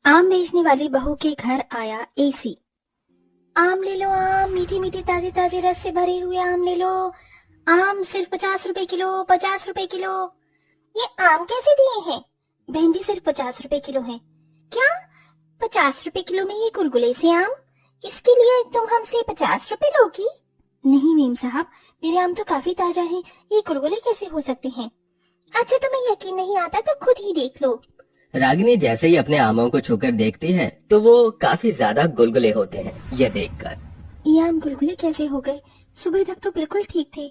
आम बेचने वाली बहू के घर आया एसी। आम ले लो आम, मीठी मीठी ताजे ताजे रस से भरे हुए आम ले लो। आम सिर्फ 50 रुपए किलो, 50 रुपए किलो। ये आम कैसे दिए हैं? बहन जी सिर्फ 50 रुपए किलो है। क्या 50 रुपए किलो में ये गुलगुले से आम? इसके लिए तुम हमसे 50 रुपए लोगी? नहीं मेम साहब, मेरे आम तो काफी ताजा हैं, ये गुलगुले कैसे हो सकते हैं? अच्छा तुम्हें यकीन नहीं आता तो खुद ही देख लो। रागिनी जैसे ही अपने आमों को छूकर देखती है तो वो काफी ज्यादा गुलगुले होते हैं। ये देखकर ये आम गुलगुले कैसे हो गए? सुबह तक तो बिल्कुल ठीक थे।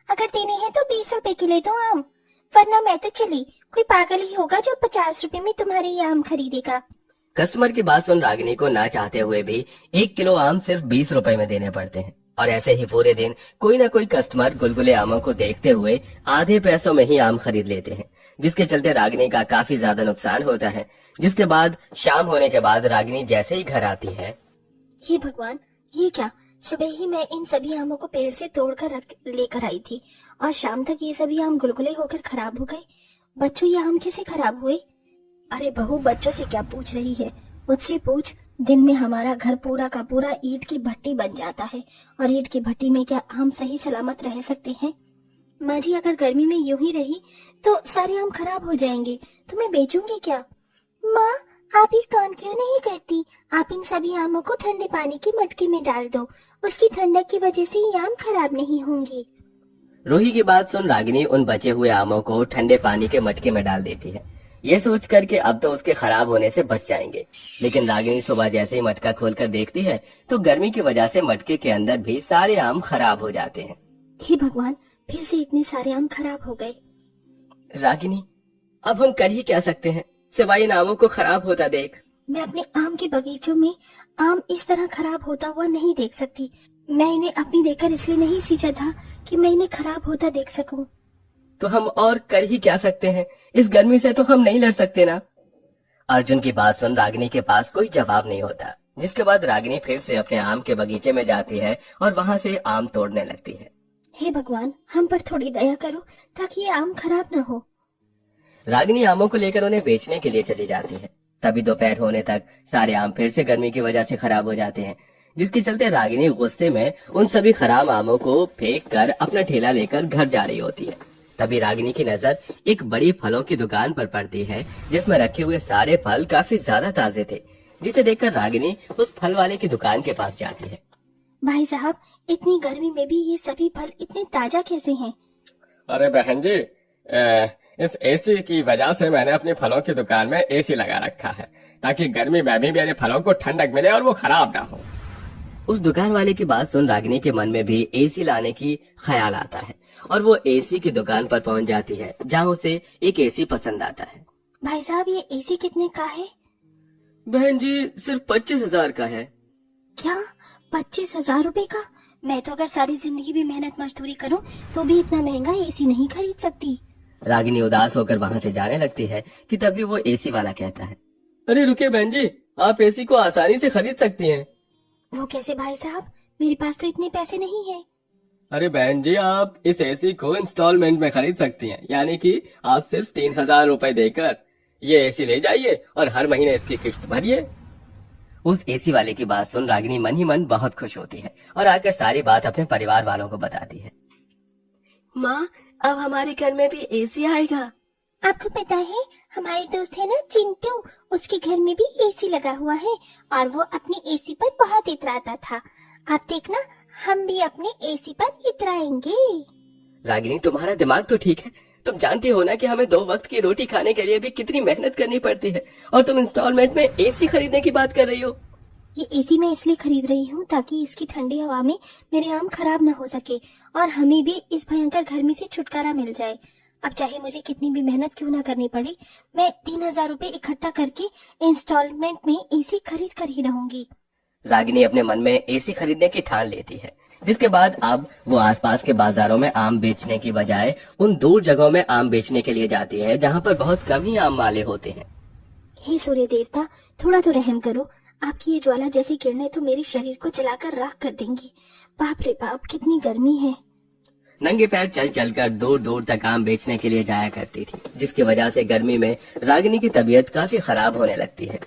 अगर देने हैं तो 20 रुपए के ले दो आम, वरना मैं तो चली। कोई पागल ही होगा जो 50 रुपए में तुम्हारे ये आम खरीदेगा। कस्टमर की बात सुन रागिनी को ना चाहते हुए भी 1 किलो आम सिर्फ 20 रुपए में देने पड़ते हैं। और ऐसे ही पूरे दिन कोई ना कोई कस्टमर गुलगुले आमों को देखते हुए आधे पैसों में ही आम खरीद लेते हैं, जिसके चलते रागिनी का काफी ज्यादा नुकसान होता है। जिसके बाद शाम होने के बाद रागिनी जैसे ही घर आती है, हे भगवान, ये क्या? सुबह ही मैं इन सभी आमों को पेड़ से तोड़कर रख लेकर आई थी और शाम तक ये सभी आम गुलगुले होकर खराब हो गए। बच्चों ये आम कैसे खराब हुए? अरे बहू, बच्चों से क्या पूछ रही है? मुझसे पूछ। दिन में हमारा घर पूरा का पूरा ईंट की भट्टी बन जाता है, और ईंट की भट्टी में क्या हम सही सलामत रह सकते हैं? माँ जी, अगर गर्मी में यूं ही रही तो सारे आम खराब हो जाएंगे, तो मैं बेचूंगी क्या? माँ, आप ये काम क्यों नहीं करती? आप इन सभी आमों को ठंडे पानी की मटकी में डाल दो, उसकी ठंडक की वजह से ये आम खराब नहीं होंगे। रूही की बात सुन रागिनी उन बचे हुए आमों को ठंडे पानी के मटके में डाल देती है, ये सोच कर के अब तो उसके खराब होने से बच जाएंगे। लेकिन रागिनी सुबह जैसे ही मटका खोलकर देखती है तो गर्मी की वजह से मटके के अंदर भी सारे आम खराब हो जाते हैं। हे भगवान, फिर से इतने सारे आम खराब हो गए। रागिनी, अब हम कर ही क्या सकते हैं सिवाय इन आमों को खराब होता देख। मैं अपने आम के बगीचों में आम इस तरह खराब होता हुआ नहीं देख सकती। मैं इन्हें अपनी देखकर इसलिए नहीं सींचा था कि मैं इन्हें खराब होता देख सकूं। तो हम और कर ही क्या सकते हैं? इस गर्मी से तो हम नहीं लड़ सकते ना। अर्जुन की बात सुन रागिनी के पास कोई जवाब नहीं होता, जिसके बाद रागिनी फिर से अपने आम के बगीचे में जाती है और वहाँ से आम तोड़ने लगती है। हे भगवान, हम पर थोड़ी दया करो ताकि ये आम खराब न हो। रागिनी आमों को लेकर उन्हें बेचने के लिए चली जाती है। तभी दोपहर होने तक सारे आम फिर से गर्मी की वजह से खराब हो जाते हैं, जिसके चलते रागिनी गुस्से में उन सभी खराब आमों को फेंक कर अपना ठेला लेकर घर जा रही होती है। तभी रागिनी की नजर एक बड़ी फलों की दुकान पर पड़ती है, जिसमें रखे हुए सारे फल काफी ज्यादा ताजे थे, जिसे देखकर रागिनी उस फल वाले की दुकान के पास जाती है। भाई साहब, इतनी गर्मी में भी ये सभी फल इतने ताजा कैसे हैं? अरे बहन जी, इस एसी की वजह से मैंने अपनी फलों की दुकान में एसी लगा रखा है, ताकि गर्मी में भी मेरे फलों को ठंडक मिले और वो खराब ना हो। उस दुकान वाले की बात सुन रागिनी के मन में भी एसी लाने की ख्याल आता है और वो एसी की दुकान पर पहुंच जाती है, जहां उसे एक एसी पसंद आता है। भाई साहब, ये एसी कितने का है? बहन जी, सिर्फ 25,000 का है। क्या 25,000 रुपए का? मैं तो अगर सारी जिंदगी भी मेहनत मजदूरी करूं तो भी इतना महंगा एसी नहीं खरीद सकती। रागिनी उदास होकर वहां से जाने लगती है कि तभी वो एसी वाला कहता है, अरे रुकिए बहन जी, आप एसी को आसानी से खरीद सकती हैं। वो कैसे भाई साहब? मेरे पास तो इतने पैसे नहीं है। अरे बहन जी, आप इस एसी को इंस्टॉलमेंट में खरीद सकती हैं, यानी कि आप सिर्फ 3,000 रुपए देकर ये एसी ले जाइए और हर महीने इसकी किश्त भरिए। उस एसी वाले की बात सुन रागिनी मन ही मन बहुत खुश होती है और आकर सारी बात अपने परिवार वालों को बताती है। माँ, अब हमारे घर में भी एसी आएगा। आपको पता है, हमारे दोस्त है ना चिंटू, उसके घर में भी एसी लगा हुआ है और वो अपनी एसी पर बहुत इतराता था। आप देखना, हम भी अपने एसी पर इतराएंगे। रागिनी, तुम्हारा दिमाग तो ठीक है। तुम जानती हो ना कि हमें 2 वक्त की रोटी खाने के लिए भी कितनी मेहनत करनी पड़ती है, और तुम इंस्टॉलमेंट में एसी खरीदने की बात कर रही हो। ये एसी मैं इसलिए खरीद रही हूँ ताकि इसकी ठंडी हवा में मेरे आम खराब न हो सके और हमें भी इस भयंकर गर्मी से छुटकारा मिल जाए। अब चाहे मुझे कितनी भी मेहनत क्यों ना करनी पड़े, मैं 3,000 रुपए इकट्ठा करके इंस्टॉलमेंट में एसी खरीद कर ही रहूंगी। रागिनी अपने मन में एसी खरीदने की ठान लेती है, जिसके बाद अब वो आसपास के बाजारों में आम बेचने की बजाय उन दूर जगहों में आम बेचने के लिए जाती है, जहाँ पर बहुत कम ही आम वाले होते हैं। हे सूर्य देवता, थोड़ा तो रहम करो। आपकी ये ज्वाला जैसी किरणें तो मेरे शरीर को जलाकर राख कर देंगी। बाप रे बाप, कितनी गर्मी है। नंगे पैर चल चलकर दूर दूर तक आम बेचने के लिए जाया करती थी, जिसकी वजह से गर्मी में रागिनी की तबीयत काफी खराब होने लगती है।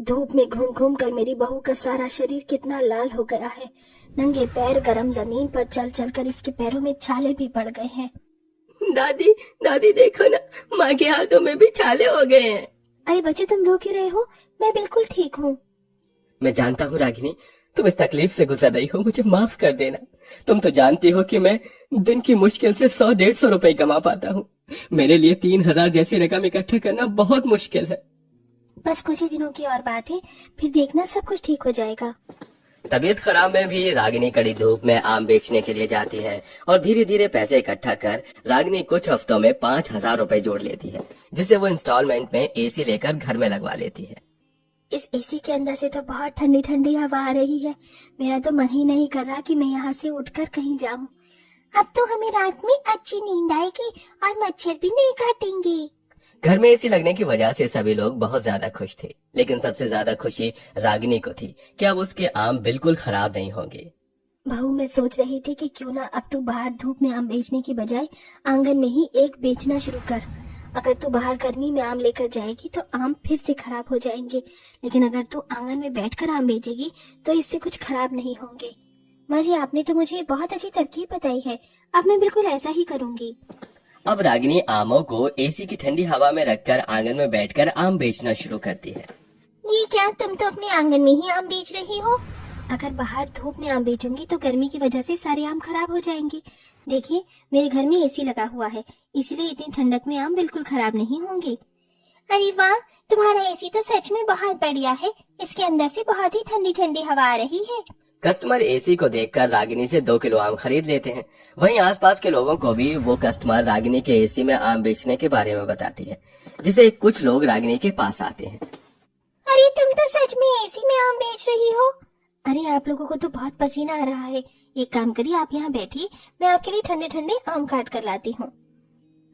धूप में घूम घूम कर मेरी बहू का सारा शरीर कितना लाल हो गया है। नंगे पैर गरम जमीन पर चल चल कर इसके पैरों में छाले भी पड़ गए हैं। दादी दादी देखो ना, माँ के हाथों में भी छाले हो गए हैं। अरे बच्चे, तुम रो क्यों रहे हो? मैं बिल्कुल ठीक हूँ। मैं जानता हूँ रागिनी, तुम इस तकलीफ से गुजर रही हो, मुझे माफ कर देना। तुम तो जानती हो कि मैं दिन की मुश्किल से 100-150 रुपए कमा पाता हूँ। मेरे लिए 3,000 जैसी रकम इकट्ठा करना बहुत मुश्किल है। बस कुछ ही दिनों की और बात है, फिर देखना सब कुछ ठीक हो जाएगा। तबीयत खराब में भी रागिनी कड़ी धूप में आम बेचने के लिए जाती है और धीरे धीरे पैसे इकट्ठा कर रागिनी कुछ हफ्तों में 5,000 रुपए जोड़ लेती है, जिसे वो इंस्टॉलमेंट में एसी लेकर घर में लगवा लेती है। इस एसी के अंदर से तो बहुत ठंडी ठंडी हवा आ रही है। मेरा तो मन ही नहीं कर रहा कि मैं यहाँ से उठकर कहीं जाऊं। अब तो हमें रात में अच्छी नींद आएगी और मच्छर भी नहीं काटेंगे। घर में एसी लगने की वजह से सभी लोग बहुत ज्यादा खुश थे, लेकिन सबसे ज्यादा खुशी रागिनी को थी कि अब उसके आम बिल्कुल खराब नहीं होंगे। बहू, मैं सोच रही थी कि क्यों ना अब तू बाहर धूप में आम बेचने की बजाय आंगन में ही एक बेचना शुरू कर। अगर तू बाहर गर्मी में आम लेकर जाएगी तो आम फिर से खराब हो जाएंगे, लेकिन अगर तू आंगन में बैठकर आम बेचेगी तो इससे कुछ खराब नहीं होंगे। माँ जी, आपने तो मुझे बहुत अच्छी तरकीब बताई है। अब मैं बिल्कुल ऐसा ही करूँगी। अब रागिनी आमों को एसी की ठंडी हवा में रखकर आंगन में बैठकर आम बेचना शुरू करती है। ये क्या, तुम तो अपने आंगन में ही आम बेच रही हो? अगर बाहर धूप में आम बेचूंगी तो गर्मी की वजह से सारे आम खराब हो जाएंगे। देखिए, मेरे घर में एसी लगा हुआ है, इसलिए इतनी ठंडक में आम बिल्कुल खराब नहीं होंगे। अरे वाह, तुम्हारा एसी तो सच में बहुत बढ़िया है। इसके अंदर से बहुत ही ठंडी ठंडी हवा आ रही है। कस्टमर एसी को देखकर रागिनी से 2 किलो आम खरीद लेते हैं। वहीं आसपास के लोगों को भी वो कस्टमर रागिनी के एसी में आम बेचने के बारे में बताती है, जिसे कुछ लोग रागिनी के पास आते हैं। अरे तुम तो सच में एसी में आम बेच रही हो? अरे आप लोगों को तो बहुत पसीना आ रहा है। एक काम करिए, आप यहाँ बैठिए, मैं आपके लिए ठंडे ठंडे आम काट कर लाती हूँ।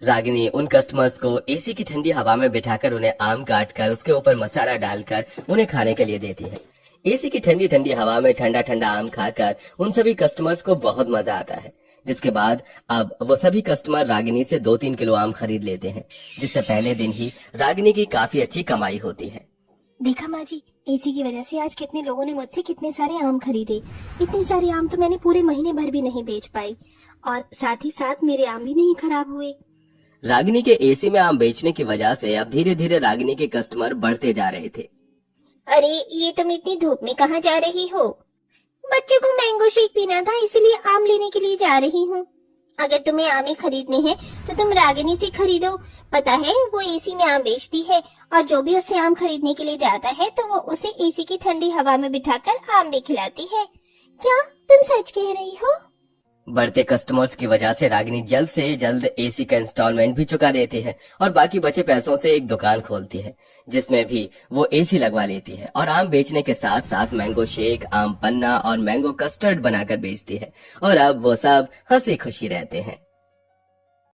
रागिनी उन कस्टमर्स को एसी की ठंडी हवा में बिठाकर उन्हें आम काट कर उसके ऊपर मसाला डालकर उन्हें खाने के लिए देती है। एसी की ठंडी ठंडी हवा में ठंडा ठंडा आम खाकर उन सभी कस्टमर्स को बहुत मजा आता है, जिसके बाद अब वो सभी कस्टमर रागिनी से 2-3 किलो आम खरीद लेते हैं, जिससे पहले दिन ही रागिनी की काफी अच्छी कमाई होती है। देखा माँ जी, एसी की वजह से आज कितने लोगों ने मुझसे कितने सारे आम खरीदे। इतने सारे आम तो मैंने पूरे महीने भर भी नहीं बेच पाई, और साथ ही साथ मेरे आम भी नहीं खराब हुए। रागिनी के एसी में आम बेचने की वजह से अब धीरे धीरे रागिनी के कस्टमर बढ़ते जा रहे थे। अरे ये तुम इतनी धूप में कहाँ जा रही हो? बच्चों को मैंगो शेक पीना था, इसलिए आम लेने के लिए जा रही हूँ। अगर तुम्हें आम ही खरीदने हैं तो तुम रागिनी से खरीदो। पता है, वो एसी में आम बेचती है, और जो भी उससे आम खरीदने के लिए जाता है तो वो उसे एसी की ठंडी हवा में बिठाकर आम भी खिलाती है। क्या तुम सच कह रही हो? बढ़ते कस्टमर्स की वजह से रागिनी जल्द से जल्द एसी का इंस्टॉलमेंट भी चुका देती है और बाकी बचे पैसों से एक दुकान खोलती है, जिसमें भी वो एसी लगवा लेती है और आम बेचने के साथ साथ मैंगो शेक, आम पन्ना और मैंगो कस्टर्ड बनाकर बेचती है। और अब वो सब हंसी खुशी रहते हैं।